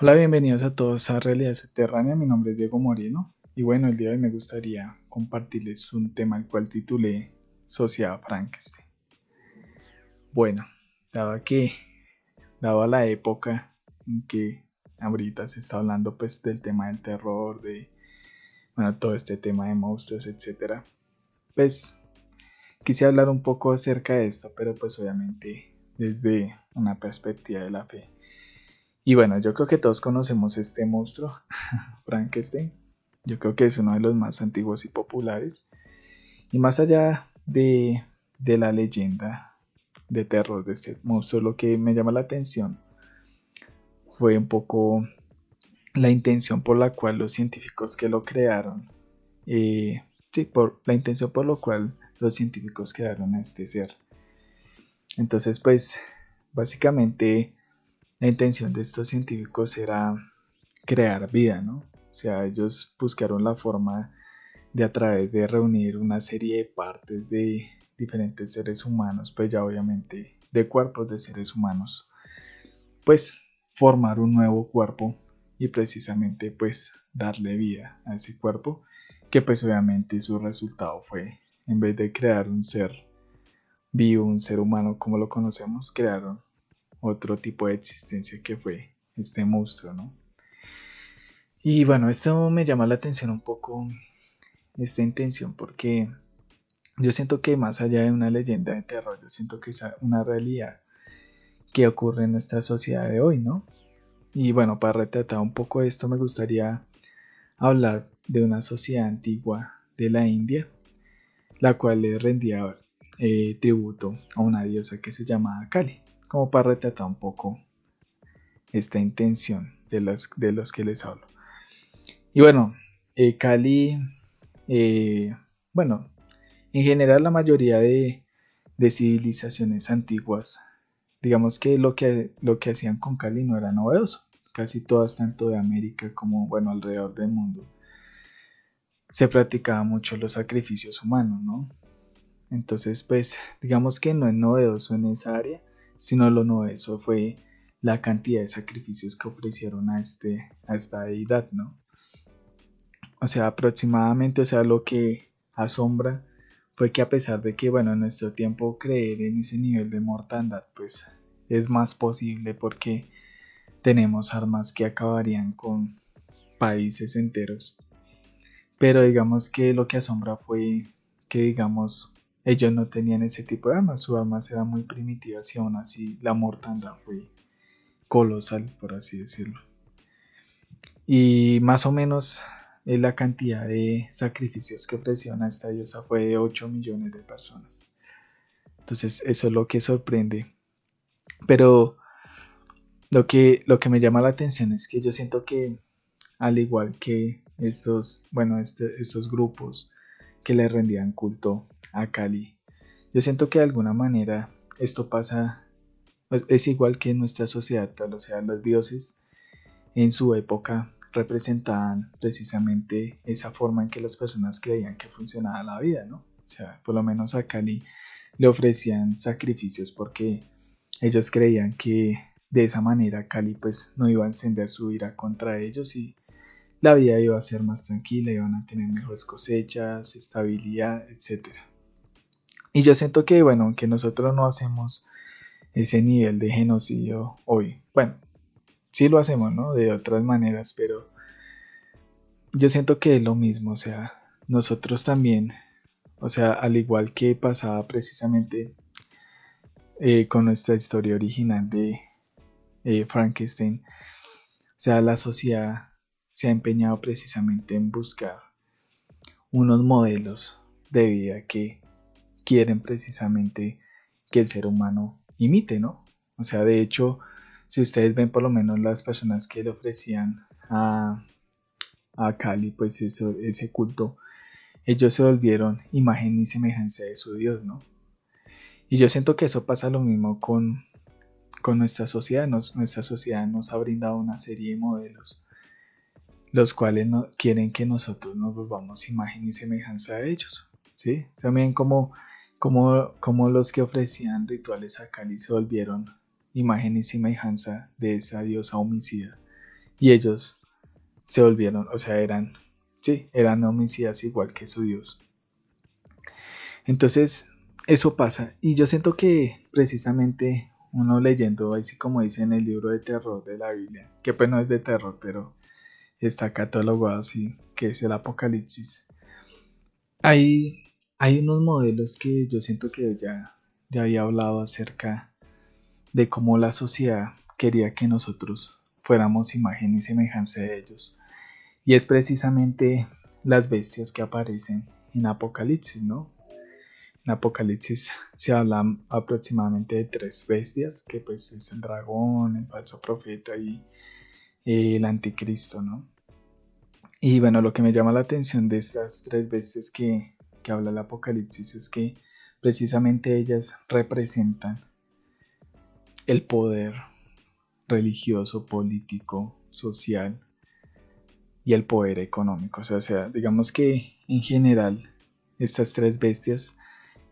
Hola, bienvenidos a todos a Realidad Subterránea. Mi nombre es Diego Moreno y bueno, el día de hoy me gustaría compartirles un tema al cual titulé Sociedad Frankenstein. Bueno, dado que, dado a la época en que ahorita se está hablando pues del tema del terror, de bueno, todo este tema de monstruos, etcétera, pues quise hablar un poco acerca de esto, pero pues obviamente desde una perspectiva de la fe. Y bueno, yo creo que todos conocemos este monstruo, Frankenstein. Yo creo que es uno de los más antiguos y populares. Y más allá de la leyenda de terror de este monstruo, lo que me llama la atención fue un poco la intención por la cual los científicos que lo crearon, sí, por la intención por la cual los científicos crearon a este ser. Entonces, pues, básicamente la intención de estos científicos era crear vida, ¿no? O sea, ellos buscaron la forma de a través de reunir una serie de partes de diferentes seres humanos, pues ya obviamente de cuerpos de seres humanos, pues formar un nuevo cuerpo y precisamente pues darle vida a ese cuerpo, que pues obviamente su resultado fue, en vez de crear un ser vivo, un ser humano como lo conocemos, crearon otro tipo de existencia que fue este monstruo, ¿no? Y bueno, esto me llama la atención un poco, esta intención, porque yo siento que más allá de una leyenda de terror, yo siento que es una realidad que ocurre en nuestra sociedad de hoy, ¿no? Y bueno, para retratar un poco esto, me gustaría hablar de una sociedad antigua de la India, la cual le rendía tributo a una diosa que se llamaba Kali, como para retratar un poco esta intención de los que les hablo. Y bueno, Kali, eh, bueno, en general la mayoría de civilizaciones antiguas, digamos que lo que hacían con Kali no era novedoso. Casi todas, tanto de América como bueno, alrededor del mundo, se practicaba mucho los sacrificios humanos, ¿no? Entonces, pues, digamos que no es novedoso en esa área, sino lo novedoso fue la cantidad de sacrificios que ofrecieron a esta deidad, ¿no? O sea, aproximadamente, o sea, lo que asombra fue que a pesar de que, bueno, en nuestro tiempo creer en ese nivel de mortandad, pues es más posible porque tenemos armas que acabarían con países enteros. Pero digamos que lo que asombra fue que, digamos, ellos no tenían ese tipo de armas, sus armas eran muy primitivas y aún así la mortandad fue colosal, por así decirlo. Y más o menos la cantidad de sacrificios que ofrecieron a esta diosa fue de 8 millones de personas. Entonces eso es lo que sorprende. Pero lo que me llama la atención es que yo siento que al igual que estos, bueno, estos grupos que le rendían culto a Kali, yo siento que de alguna manera esto pasa, es igual que en nuestra sociedad actual, o sea, los dioses en su época representaban precisamente esa forma en que las personas creían que funcionaba la vida, ¿no? O sea, por lo menos a Kali le ofrecían sacrificios porque ellos creían que de esa manera Kali pues no iba a encender su ira contra ellos y la vida iba a ser más tranquila, iban a tener mejores cosechas, estabilidad, etcétera. Y yo siento que, bueno, aunque nosotros no hacemos ese nivel de genocidio hoy, bueno, sí lo hacemos, ¿no? De otras maneras, pero yo siento que es lo mismo, o sea, nosotros también, o sea, al igual que pasaba precisamente con nuestra historia original de Frankenstein, o sea, la sociedad se ha empeñado precisamente en buscar unos modelos de vida que quieren precisamente que el ser humano imite, ¿no? O sea, de hecho, si ustedes ven por lo menos las personas que le ofrecían a Kali, pues eso, ese culto, ellos se volvieron imagen y semejanza de su Dios, ¿no? Y yo siento que eso pasa lo mismo con nuestra sociedad. Nuestra sociedad nos ha brindado una serie de modelos, los cuales no, quieren que nosotros nos volvamos imagen y semejanza de ellos, ¿sí? También como los que ofrecían rituales a Kali se volvieron imagen y semejanza de esa diosa homicida y ellos se volvieron, o sea, eran homicidas igual que su Dios. Entonces, eso pasa. Y yo siento que precisamente uno leyendo, así como dice en el libro de terror de la Biblia, que pues no es de terror, pero está catalogado así, que es el Apocalipsis. Hay unos modelos que yo siento que ya había hablado acerca de cómo la sociedad quería que nosotros fuéramos imagen y semejanza de ellos. Y es precisamente las bestias que aparecen en Apocalipsis, ¿no? En Apocalipsis se habla aproximadamente de tres bestias, que pues es el dragón, el falso profeta y el anticristo, ¿no? Y bueno, lo que me llama la atención de estas tres bestias que habla el Apocalipsis es que precisamente ellas representan el poder religioso, político, social y el poder económico. O sea, digamos que en general estas tres bestias,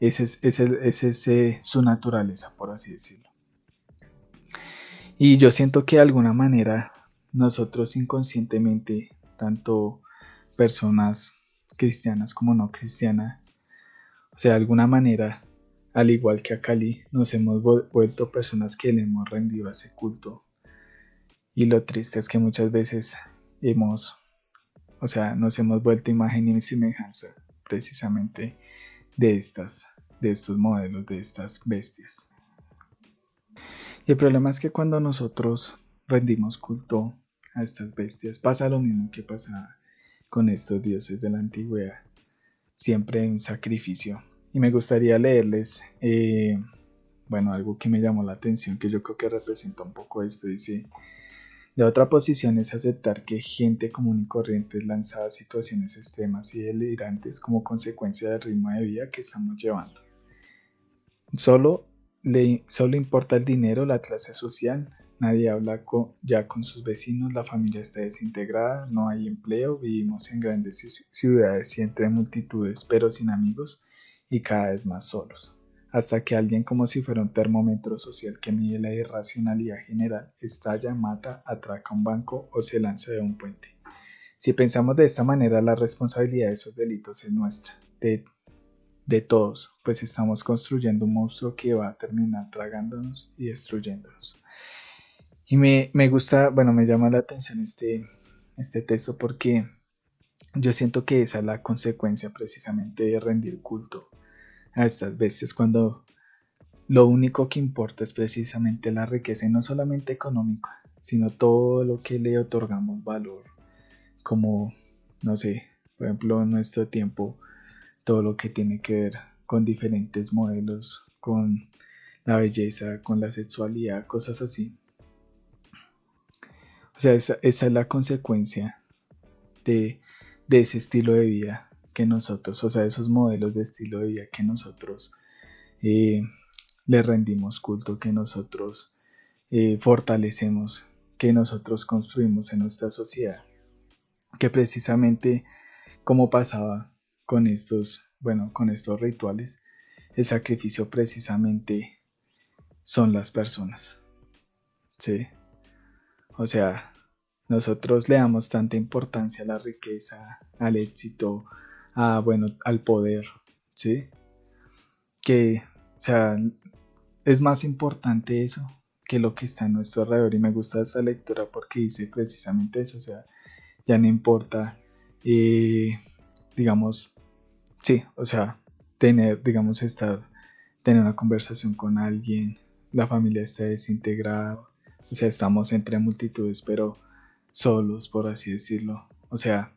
esa es su naturaleza, por así decirlo. Y yo siento que de alguna manera nosotros inconscientemente, tanto personas cristianas como no cristianas, o sea, de alguna manera, al igual que a Cali, nos hemos vuelto personas que le hemos rendido a ese culto. Y lo triste es que muchas veces nos hemos vuelto imagen y semejanza precisamente de estos modelos, de estas bestias. Y el problema es que cuando nosotros rendimos culto a estas bestias, pasa lo mismo que pasaba con estos dioses de la antigüedad. Siempre un sacrificio. Y me gustaría leerles, algo que me llamó la atención, que yo creo que representa un poco esto. Dice, la otra posición es aceptar que gente común y corriente es lanzada a situaciones extremas y delirantes como consecuencia del ritmo de vida que estamos llevando. Solo importa el dinero, la clase social, nadie habla ya con sus vecinos, la familia está desintegrada, no hay empleo, vivimos en grandes ciudades y entre multitudes, pero sin amigos y cada vez más solos. Hasta que alguien, como si fuera un termómetro social que mide la irracionalidad general, estalla, mata, atraca un banco o se lanza de un puente. Si pensamos de esta manera, la responsabilidad de esos delitos es nuestra, de todos, pues estamos construyendo un monstruo que va a terminar tragándonos y destruyéndonos. Y me gusta, bueno, me llama la atención este texto porque yo siento que esa es la consecuencia precisamente de rendir culto a estas bestias cuando lo único que importa es precisamente la riqueza y no solamente económica, sino todo lo que le otorgamos valor, como, no sé, por ejemplo, en nuestro tiempo, todo lo que tiene que ver con diferentes modelos, con la belleza, con la sexualidad, cosas así. O sea, esa es la consecuencia de, de ese estilo de vida que nosotros, o sea, esos modelos de estilo de vida que nosotros eh, le rendimos culto, que nosotros fortalecemos, que nosotros construimos en nuestra sociedad. Que precisamente como pasaba con estos rituales, el sacrificio precisamente son las personas, ¿sí? O sea, nosotros le damos tanta importancia a la riqueza, al éxito, al poder, ¿sí? Que, o sea, es más importante eso que lo que está a nuestro alrededor. Y me gusta esta lectura porque dice precisamente eso, o sea, ya no importa, eh, digamos, sí, o sea, tener una conversación con alguien, la familia está desintegrada, o sea, estamos entre multitudes, pero solos, por así decirlo. O sea,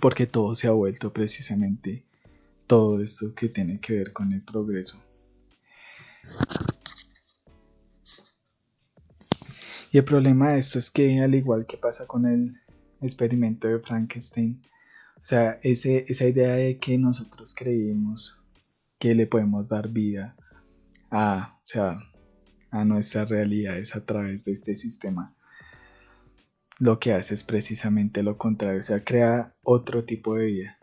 porque todo se ha vuelto precisamente todo esto que tiene que ver con el progreso. Y el problema de esto es que, al igual que pasa con el experimento de Frankenstein, o sea, esa idea de que nosotros creímos que le podemos dar vida a nuestras realidades a través de este sistema, lo que hace es precisamente lo contrario, o sea, crea otro tipo de vida.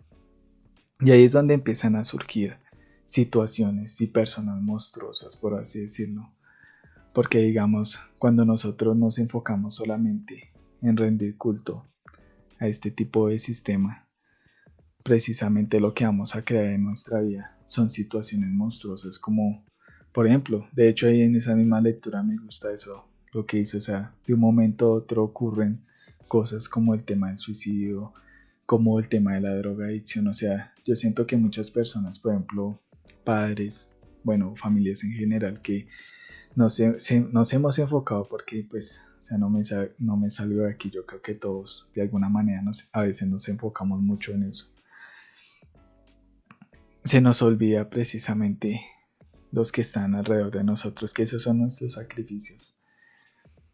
Y ahí es donde empiezan a surgir situaciones y personas monstruosas, por así decirlo. Porque digamos, cuando nosotros nos enfocamos solamente en rendir culto a este tipo de sistema, precisamente lo que vamos a crear en nuestra vida son situaciones monstruosas como, por ejemplo, de hecho ahí en esa misma lectura me gusta eso, lo que dice, o sea, de un momento a otro ocurren cosas como el tema del suicidio, como el tema de la drogadicción, o sea, yo siento que muchas personas, por ejemplo, padres, bueno, familias en general, que nos hemos enfocado porque pues, o sea, no me salgo de aquí, yo creo que todos de alguna manera a veces nos enfocamos mucho en eso. Se nos olvida precisamente los que están alrededor de nosotros, que esos son nuestros sacrificios.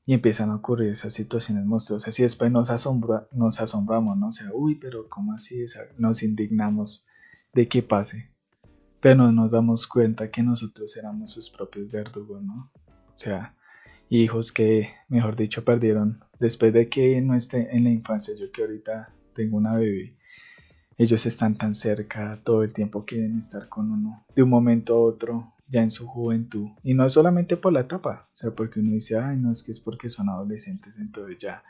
Y empiezan a ocurrir esas situaciones monstruosas y después nos asombramos, ¿no? O sea, uy, pero ¿cómo así? Nos indignamos de que pase, pero no nos damos cuenta que nosotros éramos sus propios verdugos, ¿no? O sea, hijos que, mejor dicho, perdieron después de que no esté en la infancia, yo que ahorita tengo una bebé, ellos están tan cerca, todo el tiempo quieren estar con uno, de un momento a otro, ya en su juventud. Y no es solamente por la etapa, o sea, porque uno dice, ay, no, es que es porque son adolescentes, entonces ya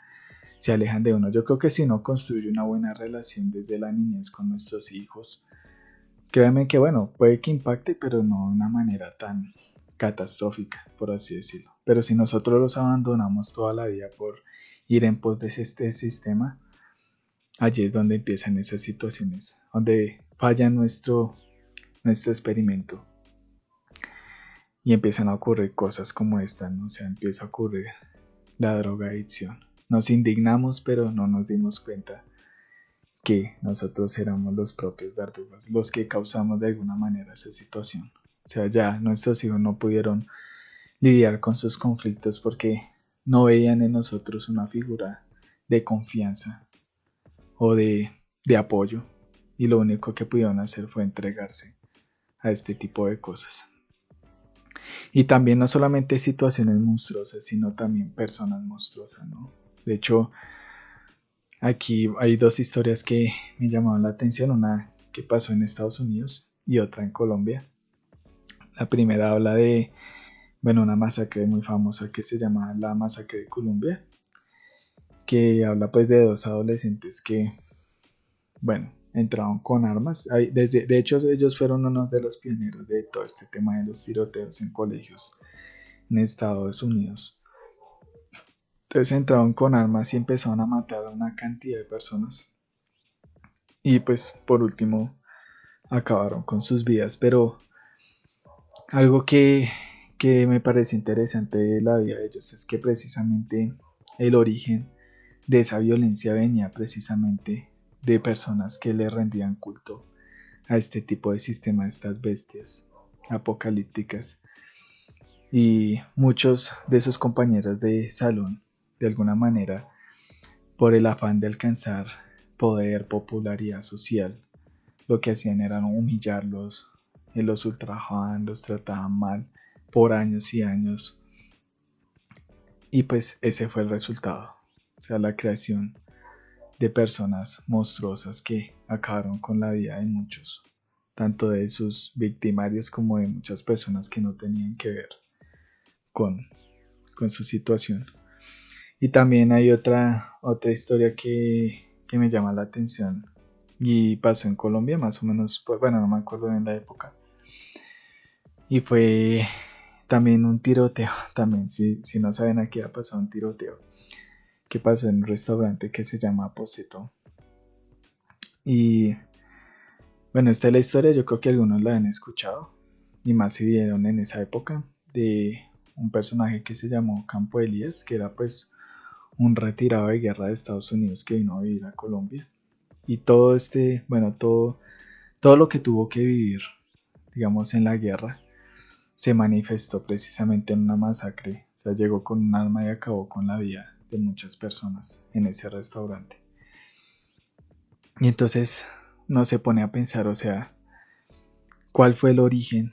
se alejan de uno. Yo creo que si uno construye una buena relación desde la niñez con nuestros hijos, créanme que, bueno, puede que impacte, pero no de una manera tan catastrófica, por así decirlo. Pero si nosotros los abandonamos toda la vida por ir en pos de este sistema, allí es donde empiezan esas situaciones, donde falla nuestro experimento y empiezan a ocurrir cosas como esta, ¿no? O sea, empieza a ocurrir la drogadicción. Nos indignamos, pero no nos dimos cuenta que nosotros éramos los propios verdugos, los que causamos de alguna manera esa situación. O sea, ya nuestros hijos no pudieron lidiar con sus conflictos porque no veían en nosotros una figura de confianza o de apoyo, y lo único que pudieron hacer fue entregarse a este tipo de cosas. Y también no solamente situaciones monstruosas, sino también personas monstruosas, ¿no? De hecho, aquí hay dos historias que me llamaron la atención, una que pasó en Estados Unidos y otra en Colombia. La primera habla de, bueno, una masacre muy famosa que se llama la masacre de Columbia, que habla pues de dos adolescentes que, bueno, entraron con armas. De hecho, ellos fueron uno de los pioneros de todo este tema de los tiroteos en colegios en Estados Unidos. Entonces entraron con armas y empezaron a matar a una cantidad de personas. Y pues por último acabaron con sus vidas. Pero algo que me parece interesante de la vida de ellos es que precisamente el origen de esa violencia venía precisamente de personas que le rendían culto a este tipo de sistema, a estas bestias apocalípticas. Y muchos de sus compañeros de salón, de alguna manera, por el afán de alcanzar poder, popularidad social, lo que hacían era humillarlos, los ultrajaban, los trataban mal por años y años. Y pues ese fue el resultado, o sea, la creación de personas monstruosas que acabaron con la vida de muchos, tanto de sus victimarios como de muchas personas que no tenían que ver con, con su situación. Y también hay otra historia que me llama la atención y pasó en Colombia más o menos, pues, bueno, no me acuerdo bien la época. Y fue también un tiroteo, también si no saben, aquí ha pasado un tiroteo que pasó en un restaurante que se llama Poseto. Y bueno, esta es la historia, yo creo que algunos la han escuchado y más si vieron en esa época, de un personaje que se llamó Campo Elías, que era pues un retirado de guerra de Estados Unidos que vino a vivir a Colombia. Y todo lo que tuvo que vivir, digamos, en la guerra, se manifestó precisamente en una masacre. O sea, llegó con un arma y acabó con la vida de muchas personas en ese restaurante. Y entonces no se pone a pensar, o sea, ¿cuál fue el origen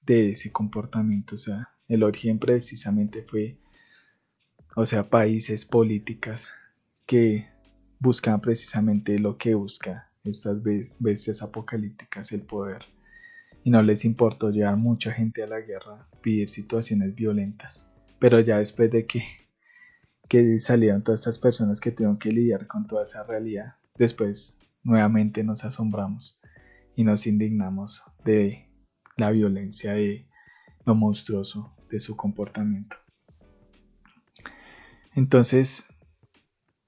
de ese comportamiento? O sea, el origen precisamente fue, o sea, países, políticas que buscan precisamente lo que busca estas bestias apocalípticas, el poder. Y no les importó llevar mucha gente a la guerra, vivir situaciones violentas. Pero ya después de que que salieron todas estas personas que tuvieron que lidiar con toda esa realidad, después nuevamente nos asombramos y nos indignamos de la violencia, de lo monstruoso de su comportamiento. Entonces,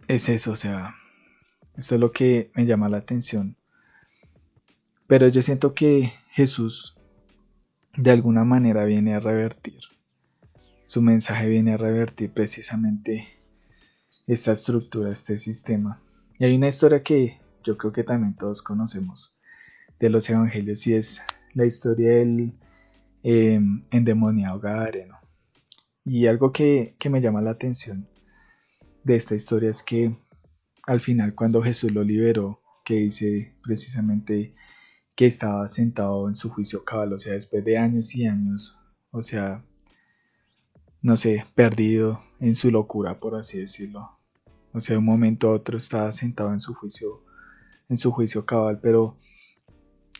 es eso, o sea, esto es lo que me llama la atención. Pero yo siento que Jesús de alguna manera viene a revertir. Su mensaje viene a revertir precisamente esta estructura, este sistema. Y hay una historia que yo creo que también todos conocemos de los evangelios y es la historia del endemoniado Gadareno. Y algo que me llama la atención de esta historia es que al final cuando Jesús lo liberó, que dice precisamente que estaba sentado en su juicio cabal, o sea, después de años y años, o sea, no sé, perdido en su locura, por así decirlo. O sea, de un momento a otro estaba sentado en su juicio cabal, pero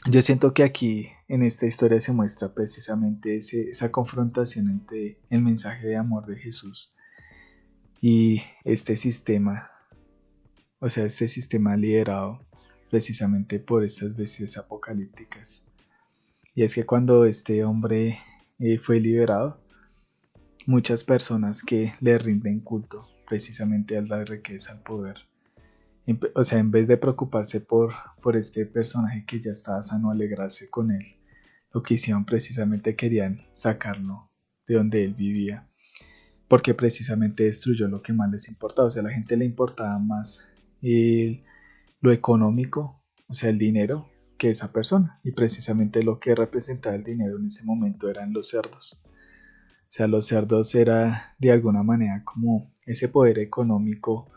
yo siento que aquí en esta historia se muestra precisamente esa confrontación entre el mensaje de amor de Jesús y este sistema, o sea, este sistema liderado precisamente por estas bestias apocalípticas. Y es que cuando este hombre fue liberado, muchas personas que le rinden culto precisamente a la riqueza, al poder, o sea, en vez de preocuparse por este personaje que ya estaba sano, alegrarse con él, lo que hicieron precisamente querían sacarlo de donde él vivía, porque precisamente destruyó lo que más les importaba. O sea, a la gente le importaba más lo económico, o sea, el dinero, que esa persona. Y precisamente lo que representaba el dinero en ese momento eran los cerdos. O sea, los cerdos era de alguna manera como ese poder económico.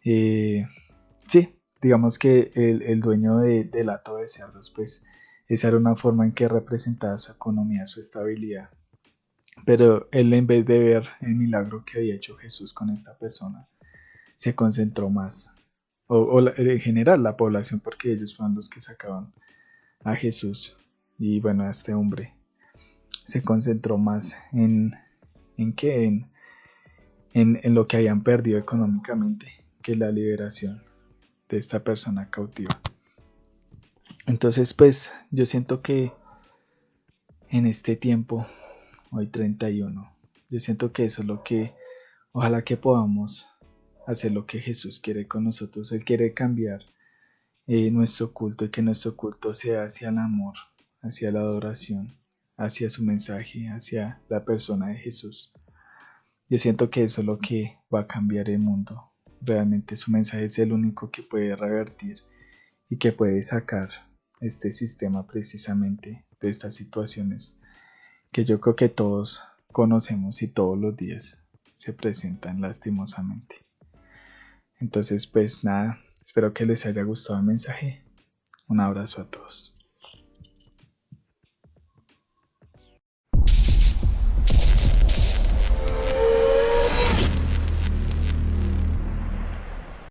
Sí, digamos que el dueño del hato de cerdos, pues esa era una forma en que representaba su economía, su estabilidad. Pero él, en vez de ver el milagro que había hecho Jesús con esta persona, se concentró más, en general la población, porque ellos fueron los que sacaban a Jesús y bueno, a este hombre, se concentró más en qué, en lo que habían perdido económicamente, que la liberación de esta persona cautiva. Entonces, pues yo siento que en este tiempo, hoy 31, yo siento que eso es lo que, ojalá que podamos hacer lo que Jesús quiere con nosotros. Él quiere cambiar nuestro culto y que nuestro culto sea hacia el amor, hacia la adoración, hacia su mensaje, hacia la persona de Jesús. Yo siento que eso es lo que va a cambiar el mundo. Realmente su mensaje es el único que puede revertir y que puede sacar este sistema precisamente de estas situaciones que yo creo que todos conocemos y todos los días se presentan lastimosamente. Entonces, pues nada, espero que les haya gustado el mensaje. Un abrazo a todos.